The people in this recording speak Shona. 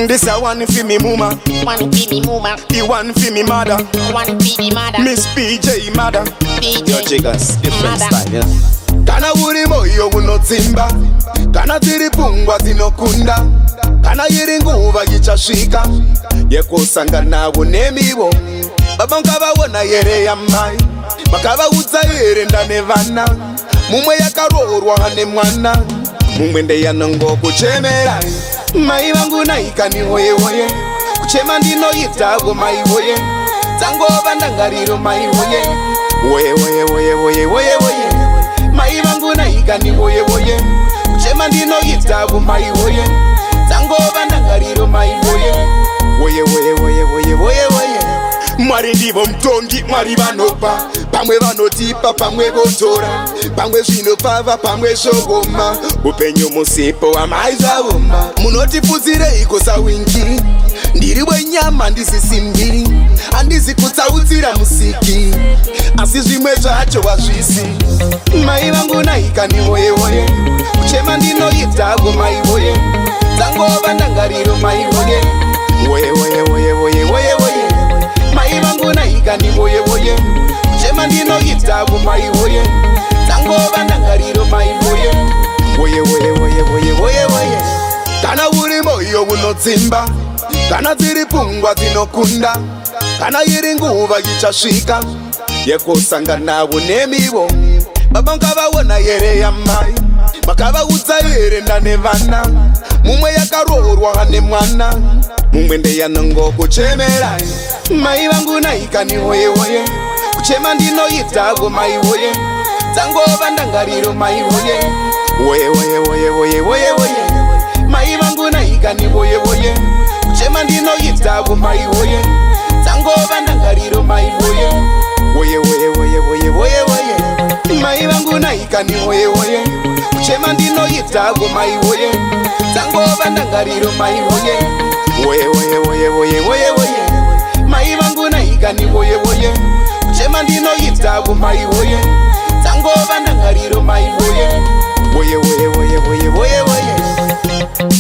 This a one for me mama, One for me mama, the one for me mother, one for me mother. Miss PJ mother. Yo PJ chicas, different Mother. style, yeah. Kana uri moyo unotimba, kana tiri pungwa zinokunda, kana yiri nguva gichashika, yekusanga nabo nemibo. Baba nkababona yere ya mai, bakabawuza yere ndane vana, mumwe yakarorwa hane mwana, mumwe ndeyanongo kuchemera. Mai vangu naika ni hoye hoye, kuchema ndino yitago mai hoye, zangova ndangariro mai hoye, hoye hoye hoye hoye hoye hoye. Mai vangu naika ni hoye hoye, kuchema ndino yitago mai hoye, zangova ndangariro mai hoye, hoye hoye hoye hoye hoye hoye. Mwari ndivo mtongi, mwari vanopa, pamwe vanotipa, pamwe votora, pamwe zvinopfava, pamwe zvogoma, upenyu musipo wamai zvavoma. Munotifudzireiko sawingi, ndiri wenyama ndisisi mbiri, handizi kutsautsira musiki, asi zvimwe zvacho wazvisi. Mai vangu naika ni hoye hoye, kuchema ndinoitago mai hoye, dzangova ndangariro mai hoye, hoye hoye hoye hoye hoye hoye. Mai vangu naika ni hoye hoye, kuchema ndinoitago mai hoye, dzangova ndangariro mai hoye, hoye hoye hoye hoye hoye hoye. Kana uri moyo unotsimba, kana tiri pungwa zinokunda, kana yiri nguva gichasvika, yekusanga navo nemivo. Baba nkabawona yere ya mai, bakabawudza yere ndane vana, mumwe yakarorwa hane mwana, mumwe ndeyanongo kuchemera. Mai vangu naika ni hoye hoye, kuchema ndinoitago mai hoye, dzangova ndangariro mai hoye, hoye hoye hoye hoye hoye hoye. Mai vangu naika ni hoye hoye, kuchema ndinoitago mai hoye, dzangova ndangariro mai hoye, hoye hoye hoye hoye hoye hoye. Mai vangu naika ni hoye hoye, kuchema ndinoitago mai hoye, dzangova ndangariro mai hoye, hoye hoye hoye hoye hoye hoye. Mai vangu naika ni hoye hoye, kuchema ndinoitago mai hoye, dzangova ndangariro mai hoye, hoye hoye hoye hoye hoye hoye.